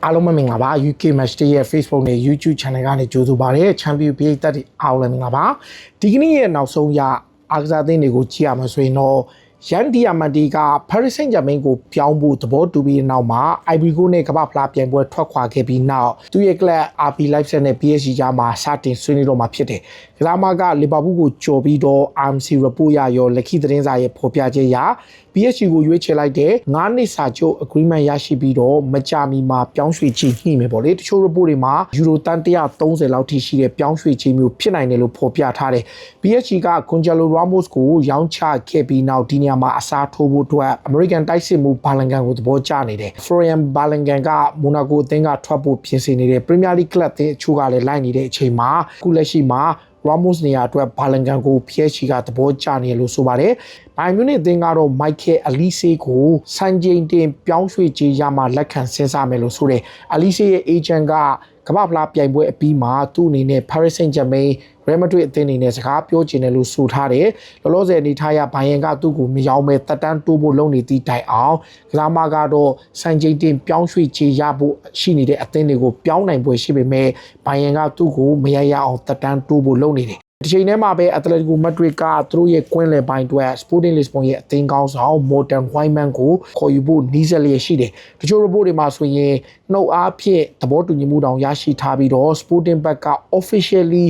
အားလုံးမင်္ဂလာပါ UK Match Day ရဲ့ Facebook နဲ့ YouTube Channel ကနေကြိုဆိုပါရစေ Champion ပရိသတ်တွေအားလုံးမင်္ဂလာပါဒီကနေ့ရဲ့နောက်ဆုံးရအားကစားသင်းတွေကိုကြည့်ရမှာဆိုရင်တော့ရန်ဒီယာမန်တီက Paris Saint-Germain ကိုပြောင်းဖို့သဘောတူပြီးနောက်မှာ Ivory Coast နဲ့ကမ္ဘာ့ဖလားပြိုင်ပွဲထွက်ခွာခဲ့ပြီးနောက်သူရဲ့ club RB Leipzig နဲ့ PSG ကြားမှာစတင်ဆွေးနွေးတော့မှာဖြစ်တယ်ကစားမကလီဗာပူးကိုကြော်ပြီးတော့ RMC report ရရောလက်ခိသတင်းစာရဲ့ဖော်ပြချက်အရ PSG ကိုရွေးချယ်လိုက်တဲ့9နှစ်စာချုပ် agreement ရရှိပြီးတော့မကြာမီမှာပြောင်းရွှေ့ချေညှိမယ်ပေါ့လေတချို့ report တွေမှာယူရိုတန်130လောက်ထိရှိတဲ့ပြောင်းရွှေ့ချေမျိုးဖြစ်နိုင်တယ်လို့ဖော်ပြထားတယ် PSG က Gonzalo Ramos ကိုရောင်းချခဲ့ပြီးနောက်ဒီနေရာမှာအစားထိုးဖို့အတွက် American တိုက်စစ်မှုဘာလန်ဂန်ကိုသဘောကျနေတယ် Florian Balangan က Monaco အသင်းကထွက်ဖို့ပြင်ဆင်နေတဲ့ Premier League club အသင်းအချို့ကလည်းလိုက်နေတဲ့အချိန်မှာအခုလက်ရှိမှာRamos နေရာအတွက်ဘာလန်ဂန်ကို PSG ကသဘောကျနေလို့ဆိုပါတယ်။ဘိုင်မြူနစ်အသင်းကတော့ Michael Olise ကိုစံချိန်တင်ပြောင်းရွှေ့ကြေးရမှလက်ခံစဉ်းစားမယ်လို့ဆိုတယ်။ Olise ရဲ့ agent ကကမ္ဘာ့ဖလားပြိုင်ပွဲအပြီးမှာသူ့အနေနဲ့ Paris Saint-Germain Real Madrid အသင်းအနေနဲ့စကားပြောချင်တယ်လို့ဆိုထားတယ်။လောလောဆယ်အနေထားရဘိုင်ယန်ကသူ့ကိုမရောင်းမဲ့တက်တန်းတိုးဖို့လုပ်နေသည့်တိုင်အောင်ကစားမကတော့စံချိန်တင်ပြောင်းရွှေ့ချေရဖို့ရှိနေတဲ့အသင်းတွေကိုပြောင်းနိုင်ပွဲရှိပေမဲ့ဘိုင်ယန်ကသူ့ကိုမရရအောင်တက်တန်းတိုးဖို့လုပ်နေတယ်ဒီချိန်ထဲမှာပဲ Atletico Madrid ကသူတို့ရဲ့ကွင်းလယ်ပိုင်းအတွက် Sporting Lisbon ရဲ့အသင်းကောင်းဆောင် Morgan Whiteman ကိုခေါ်ယူဖို့နီးစပ်လျက်ရှိတယ်။တချို့ report တွေမှာဆိုရင်နှုတ်အားဖြင့်သဘောတူညီမှုတောင်ရရှိထားပြီးတော့ Sporting ဘက်က officially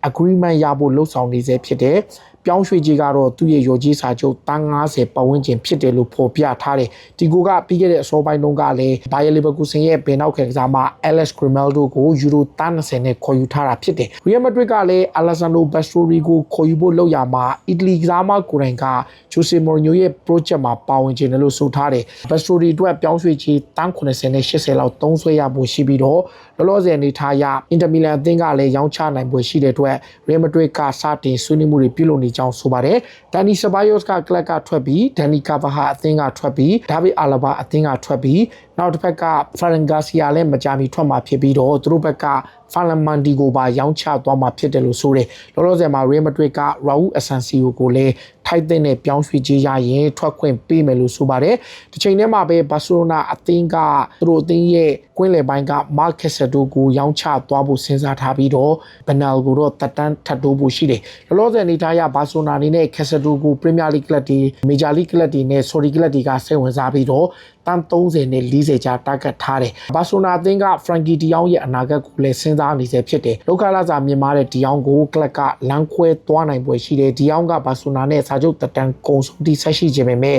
agreement ရဖို့လှုံ့ဆော်နေစေဖြစ်တယ်။ပြောင်းရွှေ့ကြီးကတော့သူ့ရဲ့ရော်ကြီးစာချုပ်တန်း90ပတ်ဝန်းကျင်ဖြစ်တယ်လို့ဖော်ပြထားတယ်။ဒီကိုကပြီးခဲ့တဲ့အစောပိုင်းတုန်းကလည်း Bayer Leverkusen ရဲ့ဘယ်နောက်ကစားမ Alex Grimaldo ကိုယူရို30နဲ့ခေါ်ယူထားတာဖြစ်တယ်။ Real Madrid ကလည်း Alessandro Bastoni ကိုခေါ်ယူဖို့လုပ်ရမှာအီတလီကစားမကိုယ်တိုင်က Jose Mourinho ရဲ့ project မှာပါဝင်ခြင်းလို့ဆိုထားတယ်။ Bastoni အတွက်ပြောင်းရွှေ့ကြီးတန်း90နဲ့80လောက်သုံးစွဲရဖို့ရှိပြီးတော့လောလောဆယ်အနေထားအရ Inter Milan အသင်းကလည်းရောင်းချနိုင်ပွဲရှိတဲ့အတွက် Real Madrid ကစတင်ဆွေးနွေးမှုတွေပြုလုပ်နေကြောင်းဆိုပါတယ်။ Dani Ceballos က club ကထွက်ပြီး Dani Carvajal အသင်းကထွက်ပြီး David Alaba အသင်းကထွက်ပြီးနောက်တစ်ဖက်က Ferran Garcia လည်းမကြာမီထွက်မှာဖြစ်ပြီးတော့သူတို့ဘက်က Ferland Mendy ကိုပါရောင်းချသွားမှာဖြစ်တယ်လို့ဆိုတယ်။လောလောဆယ်မှာ Real Madrid က Raul Asensio ကိုလည်းထိုက်တဲ့နဲ့ပြောင်းရွှေ့ခြင်းရရင်ထွက်ခွင့်ပေးမယ်လို့ဆိုပါတယ်။ဒီချိန်ထဲမှာပဲ Barcelona အသင်းကသူတို့အသင်းရဲ့ကွင်းလယ်ပိုင်းက Marc Casado ကိုရောင်းချသွားဖို့စဉ်းစားထားပြီးတော့ Bernal ကိုတော့တက်တန်းထပ်တိုးဖို့ရှိတယ်။လောလောဆယ်အနေထားရ Barcelona အနေနဲ့ Casado ကို Premier League ကလပ်တွေ Major League ကလပ်တွေနဲ့ Saudi ကလပ်တွေကစိတ်ဝင်စားပြီးတော့တန်း30နဲ့40ကြား target ထားတယ်။ဘာဆိုနာအသင်းက Frankie De Jong ရဲ့အနာဂတ်ကိုလည်းစဉ်းစားနေစေဖြစ်တယ်။လောက်ခလာစာမြင်မာတဲ့ De Jong ကိုကလပ်ကလမ်းခွဲသွားနိုင်ပွဲရှိတယ်။ De Jong ကဘာဆိုနာနဲ့စာချုပ်တက်တန်းကုံဆုံးတိဆက်ရှိခြင်းပဲမဲ့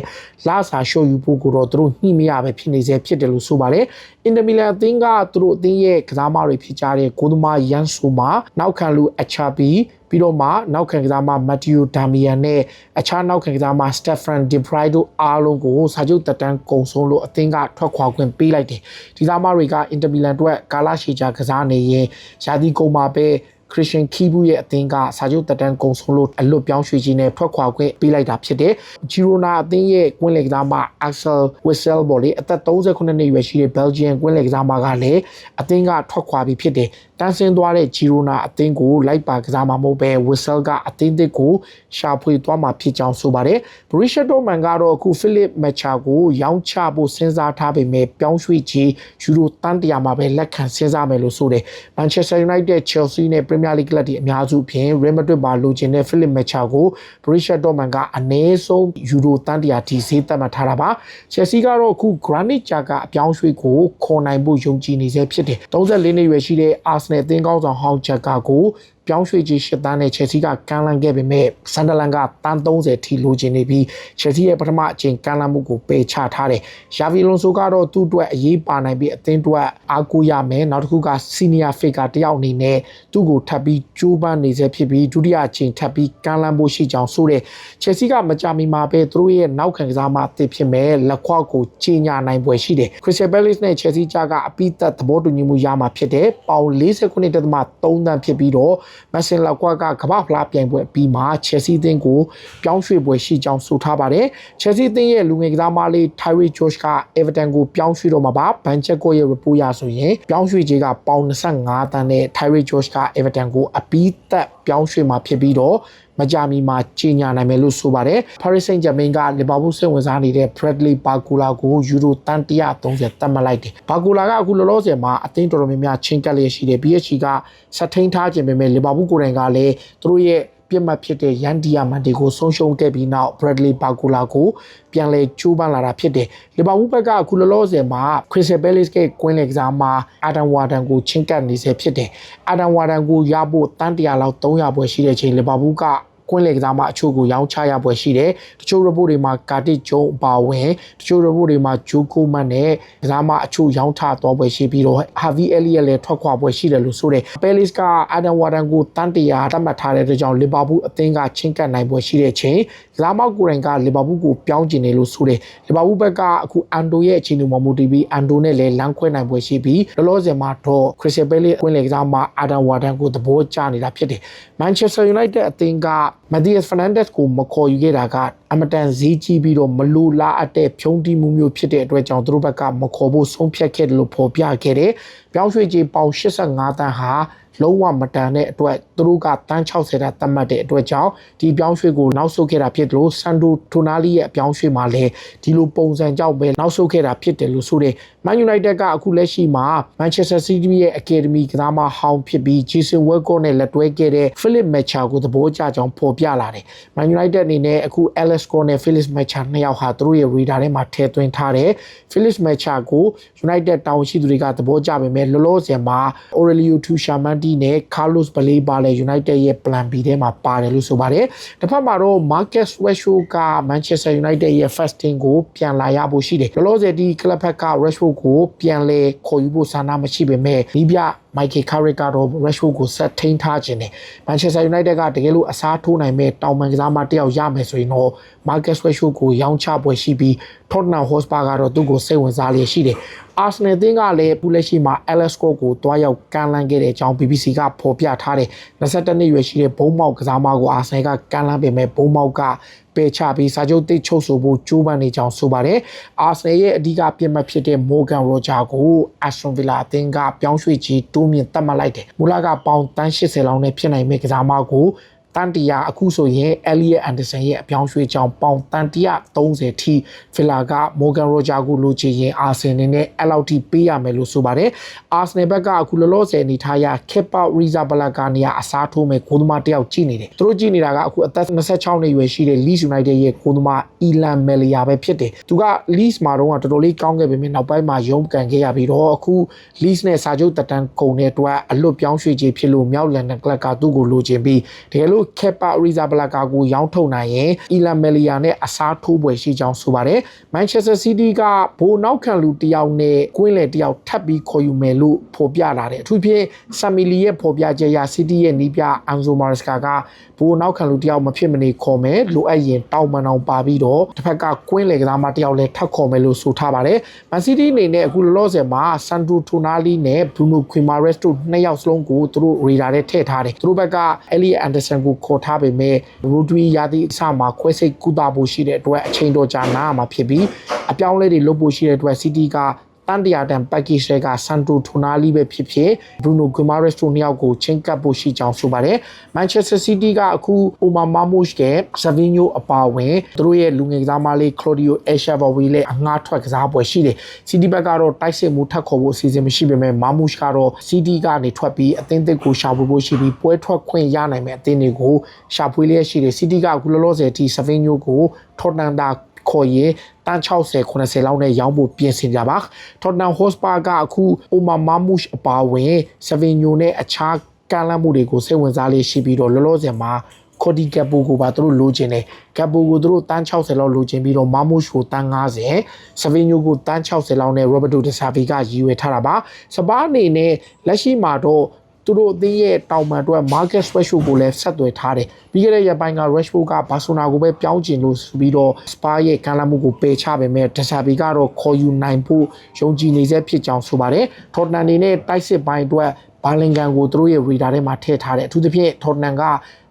လာစာရှော့ယူဖို့ကိုတော့သူတို့ညှိမရပဲဖြစ်နေစေဖြစ်တယ်လို့ဆိုပါတယ်။ Inter Milan အသင်းကသူတို့အသင်းရဲ့ကစားမတွေဖြစ်ကြတဲ့ဂိုးသမားရန်ဆိုမာနောက်ခံလူအချာပီပြီးတော့မှနောက်ခံကစားမမတ်တီယိုဒါမီယန်နဲ့အခြားနောက်ခံကစားမစတက်ဖရန်ဒီဘရိုက်တို့အားလုံးကိုစာချုပ်တက်တန်းကုံဆုံးလို့အသင်းကထွက်ခွာခွင့်ပေးလိုက်တယ်ဒီကစားမတွေကအင်တာမီလန်အတွက်ကာလာရှီချာကစားနေရင်ရာသီကုန်မှာပဲChristian Kibu ရဲ့အသင်းကစာချုပ်တက်တန်းကုံဆုံးလို့အလွတ်ပြောင်းရွှေ့ခြင်းနဲ့ထွက်ခွာခွင့်ပေးလိုက်တာဖြစ်တယ်။ Girona အသင်းရဲ့ကွင်းလယ်ကစားမ Axel Witsel ဘော်လေအသက်39နှစ်အရွယ်ရှိတဲ့ Belgian ကွင်းလယ်ကစားမကလည်းအသင်းကထွက်ခွာပြီးဖြစ်တယ်။တန်းဆင်းသွားတဲ့ Girona အသင်းကိုလိုက်ပါကစားမှာမဟုတ်ပဲ Witsel ကအသင်းသစ်ကိုရှာဖွေသွားမှာဖြစ်ကြောင်းဆိုပါတယ်။ Borussia Dortmund ကတော့အခု Philip Macha ကိုရောင်းချဖို့စဉ်းစားထားပေမဲ့ပြောင်းရွှေ့ခြင်းယူရိုတန်း100မှာပဲလက်ခံစဉ်းစားမယ်လို့ဆိုတယ်။ Manchester United, Chelsea နဲ့Premier League ကလပ်တွေအများစုဖြင့် Real Madrid ပါလိုချင်တဲ့ Philip Macha ကို Borussia Dortmund ကအနည်းဆုံးယူရိုတန်း100ထိဈေးသတ်မှတ်ထားတာပါ။ Chelsea ကတော့အခု Granit Xhaka အပြောင်းရွှေ့ကိုခေါ်နိုင်ဖို့ယုံကြည်နေစေဖြစ်တယ်။34နှစ်ရွယ်ရှိတဲ့ Arsenal အသင်းကောင်းဆောင်ဟောင်း Xhaka ကိုပြောင်းရွှေ့ခြင်း8တန်းနဲ့ Chelsea ကကမ်းလှမ်းခဲ့ပေမဲ့ Sunderland ကတန်း30ထိလိုချင်နေပြီး Chelsea ရဲ့ပထမအချိန်ကမ်းလှမ်းမှုကိုပယ်ချထားတယ်။ Xavi Alonso ကတော့သူ့အတွက်အရေးပါနိုင်ပြီးအသင်းအတွက်အားကိုးရမယ်နောက်တစ်ခုက Senior Figure တယောက်အနေနဲ့သူ့ကိုထပ်ပြီးကြိုးပမ်းနေစေဖြစ်ပြီးဒုတိယအချိန်ထပ်ပြီးကမ်းလှမ်းဖို့ရှိကြောင်းဆိုတဲ့ Chelsea ကမကြာမီမှာပဲသူတို့ရဲ့နောက်ခံကစားမအသစ်ဖြစ်မဲ့လက်ခွကိုကြီးညာနိုင်ပွဲရှိတယ်။ Crystal Palace နဲ့ Chelsea ကြားကအပိသက်သဘောတူညီမှုရမှာဖြစ်တယ်။ပေါင်49.3 တန်းဖြစ်ပြီးတော့မက်ဆင်လက်ခွကကမ္ဘာ့ဖလားပြိုင်ပွဲပြီးမှ Chelsea အသင်းကိုပြောင်းရွှေ့ပွဲရှိကြောင်းဆိုထားပါတယ်။ Chelsea အသင်းရဲ့လူငယ်ကစားမလေး Tyreek George က Everton ကိုပြောင်းရွှေ့တော့မှာပါ။ Bancheko ရဲ့ report ရဆိုရင်ပြောင်းရွှေ့ခြင်းကပေါင်25တန်းနဲ့ Tyreek George က Everton ကိုအပိသက်ပြောင်းရွှေ့မှာဖြစ်ပြီးတော့ မကြာမီမှာကြီးညာနိုင်မယ်လို့ဆိုပါတယ် Paris Saint-Germain က Liverpool စိတ်ဝင်စားနေတဲ့ Bradley Barcola ကိုယူရိုတန်130တတ်မှတ်လိုက်တယ် Barcola ကအခုလောလောဆယ်မှာအသင်းတော်တော်များများချင်းကပ်လျက်ရှိတယ် PSG ကဆက်ထိန်ထားခြင်းပဲမဲ့ Liverpool ကိုယ်တိုင်ကလည်းသူတို့ရဲ့ပြတ်မှတ်ဖြစ်တဲ့ရန်ဒီယာမန်တီကိုဆုံးရှုံးခဲ့ပြီးနောက် Bradley Barcola ကိုပြန်လဲကျိုးပန်းလာတာဖြစ်တယ်။ Liverpool ဘက်ကအခုလောလောဆယ်မှာ Crystal Palace ကကွင်းလေကစားမှာ Adam Warden ကိုချင်းကပ်နေစေဖြစ်တယ်။ Adam Warden ကိုရဖို့တန်100လောက်300ပွဲရှိတဲ့ချိန် Liverpool ကကွင်းလေကစားမှာအချို့ကိုရောင်းချရပွဲရှိတယ်။တချို့ report တွေမှာကာတစ်ဂျုံအပါဝင်တချို့ report တွေမှာဂျိုကိုမန်နဲ့ကစားမှာအချို့ရောင်းချသွားပွဲရှိပြီးတော့ Harvey Elliott လည်းထွက်ခွာပွဲရှိတယ်လို့ဆိုတယ်။ Palace က Adam Warden ကိုတန်100တတ်မှတ်ထားတဲ့အတွက်ကြောင့် Liverpool အသင်းကချင်းကပ်နိုင်ပွဲရှိတဲ့ချိန်ကစားမကိုယ်တိုင်က Liverpool ကိုပြောင်းကျင်တယ်လို့ဆိုတယ်။ Liverpool ဘက်ကအခု Ando ရဲ့အခြေအနေမှာမူတည်ပြီး Ando နဲ့လည်းလမ်းခွဲနိုင်ပွဲရှိပြီးလောလောဆယ်မှာတော့ Crystal Palace ကွင်းလေကစားမှာ Adam Warden ကိုသဘောကျနေတာဖြစ်တယ်။ Manchester United အသင်းကMatheus Fernandes ကိုမခေါ်ယူခဲ့တာကအမတန်ဈေးကြီးပြီးတော့မလိုလားအပ်တဲ့ဖြုံးတိမှုမျိုးဖြစ်တဲ့အတွက်ကြောင့်သူတို့ဘက်ကမခေါ်ဖို့ဆုံးဖြတ်ခဲ့တယ်လို့ဖော်ပြခဲ့တယ်။ပြောင်းရွှေ့ကြေးပေါင်85တန်းဟာလုံးဝမတန်တဲ့အတွက်သူတို့ကတန်း60တာသတ်မှတ်တဲ့အတွက်ကြောင့်ဒီပြောင်းရွှေ့ကိုနောက်ဆုတ်ခဲ့တာဖြစ်တယ်လို့ဆန်ဒိုတိုနာလီရဲ့အပြောင်းရွှေ့မှာလည်းဒီလိုပုံစံကြောင့်ပဲနောက်ဆုတ်ခဲ့တာဖြစ်တယ်လို့ဆိုတယ်။ Man United ကအခုလက်ရှိမှာ Manchester City ရဲ့ Academy ကစားမဟောင်းဖြစ်ပြီး Jason Walcott နဲ့လက်တွဲခဲ့တဲ့ Philip Macha ကိုသဘောကျကြောင်းဖော်ပြလာတယ်။ Man United အနေနဲ့အခု Alex Scott နဲ့ Philip Macha နှစ်ယောက်ဟာသူတို့ရဲ့ radar ထဲမှာထည့်သွင်းထားတယ်။ Philip Macha ကို United တာဝန်ရှိသူတွေကသဘောကျပေမဲ့လောလောဆယ်မှာ Aurelio Tchouameni နဲ့ Carlos Baleba လည်း United ရဲ့ plan B ထဲမှာပါတယ်လို့ဆိုပါတယ်။တစ်ဖက်မှာတော့ Marcus Rashford က Manchester United ရဲ့ first team ကိုပြန်လာရဖို့ရှိတယ်။လောလောဆယ်ဒီ club ဘက်က Rashford ကိုပြန်လဲခေါ်ယူဖို့ဆန္ဒမရှိပေမဲ့ဒီပြMichael Carrick ကတော့ Rashford ကိုဆက်ထိန်းထားခြင်းတယ်။ Manchester United ကတကယ်လို့အစားထိုးနိုင်မဲ့တောင်ပန်ကစားမတစ်ယောက်ရမယ်ဆိုရင်တော့ Marcus Rashford ကိုရောင်းချပွဲရှိပြီး Tottenham Hotspur ကတော့သူ့ကိုစိတ်ဝင်စားလျက်ရှိတယ်။ Arsenal အသင်းကလည်းပူလက်ရှိမှာ Alex Scott ကိုတွားရောက်ကမ်းလှမ်းခဲ့တဲ့အကြောင်း BBC ကဖော်ပြထားတယ်။22နှစ်ရွယ်ရှိတဲ့ဘုံမောက်ကစားမကို Arsenal ကကမ်းလှမ်းပေမဲ့ဘုံမောက်ကပယ်ချပြီးစာချုပ်တိတ်ချုပ်ဆိုဖို့ကြိုးပမ်းနေကြောင်းဆိုပါတယ်။ Arsenal ရဲ့အဓိကပြစ်မှတ်ဖြစ်တဲ့ Morgan Roger ကို Aston Villa အသင်းကပြောင်းရွှေ့ကြီးတိုးမြင့်သတ်မှတ်လိုက်တယ်။မူလကပေါင်တန်း80လောက်နဲ့ဖြစ်နိုင်မဲ့ကစားမကိုတန်100အခုဆိုရင် Elliot Anderson ရဲ့အပြောင်းရွှေ့ကြောင်းပေါင်တန်130ထိ Villa က Morgan Roger ကိုလိုချင်ရင် Arsenal နဲ့အဲ့လောက်ထိပေးရမယ်လို့ဆိုပါတယ်။ Arsenal ဘက်ကအခုလောလောဆယ်အနေထားရ Kepa Arrizabalaga နေရာအစားထိုးမဲ့ဂိုးသမားတစ်ယောက်ကြည့်နေတယ်။သူတို့ကြည့်နေတာကအခုအသက်26နှစ်ရွယ်ရှိတဲ့ Leeds United ရဲ့ဂိုးသမား Elan Melia ပဲဖြစ်တယ်။သူက Leeds မှာတော့တော်တော်လေးကောင်းခဲ့ပေမဲ့နောက်ပိုင်းမှာရုံးကန်ခဲ့ရပြီးတော့အခု Leeds နဲ့စာချုပ်တက်တန်းကုန်တဲ့အတွက်အလွတ်ပြောင်းရွှေ့ခြင်းဖြစ်လို့မြောက်လန်ဒန်ကလပ်ကသူ့ကိုလိုချင်ပြီးတကယ်လို့Kepa Arrizabalaga ကိုရောင်းထုတ်နိုင်ရင် Elan Melia နဲ့အစားထိုးပွဲရှိကြောင်းဆိုပါတယ်။ Manchester City ကဘိုးနောက်ခံလူတစ်ယောက်နဲ့ကွင်းလေတစ်ယောက်ထပ်ပြီးခေါ်ယူမယ်လို့ဖော်ပြလာတယ်။အထူးဖြင့် Samili ရဲ့ဖော်ပြချက်အရ City ရဲ့နီးပြ Enzo Maresca ကဘိုးနောက်ခံလူတစ်ယောက်မဖြစ်မနေခေါ်မယ်လိုအပ်ရင်တောင်ပန်အောင်ပါပြီးတော့တစ်ဖက်ကကွင်းလေကစားမတစ်ယောက်လည်းထပ်ခေါ်မယ်လို့ဆိုထားပါတယ်။ Man City အနေနဲ့အခုလောလောဆယ်မှာ Sandro Tonali နဲ့ Bruno Guimaraes တို့နှစ်ယောက်စလုံးကိုသူတို့ radar ထဲထည့်ထားတယ်။သူတို့ဘက်က Elliot Anderson ကိုခေါ်ထားပေမဲ့ရိုဒရီယာဒီအစမှာခွဲစိတ်ကုသဖို့ရှိတဲ့အတွက်အချိန်တော်ကြာနားမှာဖြစ်ပြီးအပြောင်းလဲတွေလုပ်ဖို့ရှိတဲ့အတွက် City ကတန်100တန် package တွေက Sandro Tonali ပဲဖြစ်ဖြစ် Bruno Guimaraes တို့နှစ်ယောက်ကိုချင်းကပ်ဖို့ရှိကြောင်းဆိုပါတယ်။ Manchester City ကအခု Omar Marmoush နဲ့ Savinho အပါအဝင်သူတို့ရဲ့လူငယ်ကစားမလေး Claudio Echeverri လည်းအငှားထွက်ကစားပွဲရှိတယ်။ City ဘက်ကတော့တိုက်စစ်မှုထပ်ခေါ်ဖို့အစီအစဉ်မရှိပေမဲ့ Marmoush ကတော့ City ကနေထွက်ပြီးအသင်းသစ်ကိုရှာဖွေဖို့ရှိပြီးပွဲထွက်ခွင့်ရနိုင်မဲ့အသင်းတွေကိုရှာဖွေလျက်ရှိတယ်။ City ကအခုလောလောဆယ်အထိ Savinho ကို Tottenham ခေါ်ရင်တန်း60 80လောက်နဲ့ရောင်းဖို့ပြင်ဆင်ကြပါ Tottenham Hotspur ကအခု Omar Marmoush အပါအဝင် Savinho နဲ့အခြားကမ်းလှမ်းမှုတွေကိုစိတ်ဝင်စားလေးရှိပြီးတော့လောလောဆယ်မှာ Cody Gakpo ကိုပါသူတို့လိုချင်တယ်။ Gakpo ကိုသူတို့တန်း60လောက်လိုချင်ပြီးတော့ Marmoush ကိုတန်း50 Savinho ကိုတန်း60လောက်နဲ့ Roberto De Zerbi ကရည်ရွယ်ထားတာပါ။စပါးအနေနဲ့လက်ရှိမှာတော့သူတို့အသင်းရဲ့တောင်ပန်အတွက် Marcus Rashford ကိုလည်းဆက်သွယ်ထားတယ်။ပြီးခဲ့တဲ့ရက်ပိုင်းက Rashford ကဘာဆိုနာကိုပဲပြောင်းကျင်လို့ဆိုပြီးတော့ Spurs ရဲ့ကမ်းလှမ်းမှုကိုပယ်ချပေမဲ့ De Zerbi ကတော့ခေါ်ယူနိုင်ဖို့ယုံကြည်နေစေဖြစ်ကြောင်းဆိုပါတယ်။ Tottenham အနေနဲ့တိုက်စစ်ပိုင်းအတွက်ဘာလင်ဂန်ကိုသူတို့ရဲ့ radar ထဲမှာထည့်ထားတယ်။အထူးသဖြင့် Tottenham က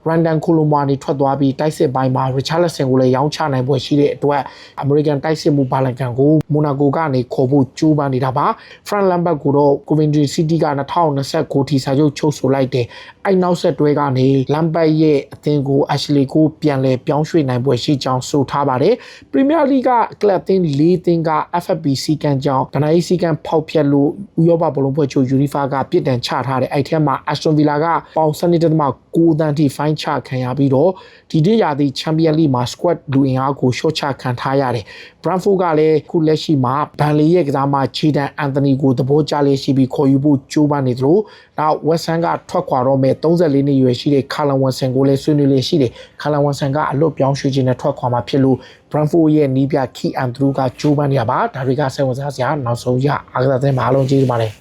Brandon Colombo နေထွက်သွားပြီးတိုက်စစ်ပိုင်းမှာ Richarlison ကိုလည်းရောင်းချနိုင်ပွဲရှိတဲ့အတွက် American တိုက်စစ်မှုဘာလန်ကန်ကို Monaco ကနေခေါ်ဖို့ကြိုးပမ်းနေတာပါ Frank Lampard ကိုတော့ Coventry City က2029ထိစာချုပ်ချုပ်ဆိုလိုက်တယ်အဲ့နောက်ဆက်တွဲကနေ Lampard ရဲ့အသင်းကို Ashley ကိုပြန်လဲပြောင်းရွှေ့နိုင်ပွဲရှိကြောင်းဆိုထားပါတယ် Premier League က club သင်း၄သင်းက FFP စီကံကြောင်းကနအီစီကံဖောက်ဖျက်လို့ဥရောပဘောလုံးပွဲချုပ် UEFA ကပြစ်ဒဏ်ချထားတဲ့အဲ့ထဲမှာ Aston Villa ကပေါင်7.9 သန်းထိဖိုင်းချခံရပြီးတော့ဒီတစ်ရာသီ Champions League မှာ squad လူအင်အားကိုရှော့ချခံထားရတယ် Brentford ကလည်းခုလက်ရှိမှာဘန်လီရဲ့ကစားမချီဒန်အန်တိုနီကိုသဘောကျလေးရှိပြီးခေါ်ယူဖို့ကြိုးပမ်းနေသလိုနောက် West Ham ကထွက်ခွာတော့မဲ့34နှစ်အရွယ်ရှိတဲ့ Callum Wilson ကိုလည်းဆွေးနွေးလေးရှိတယ် Callum Wilson ကအလွတ်ပြောင်းရွှေ့ခြင်းနဲ့ထွက်ခွာမှာဖြစ်လို့ Brentford ရဲ့နီးပြ Key Andrew ကကြိုးပမ်းနေရပါဒါတွေကစိတ်ဝင်စားစရာနောက်ဆုံးရအားကစားသင်းမှာအားလုံးကျေးဇူးပါတယ်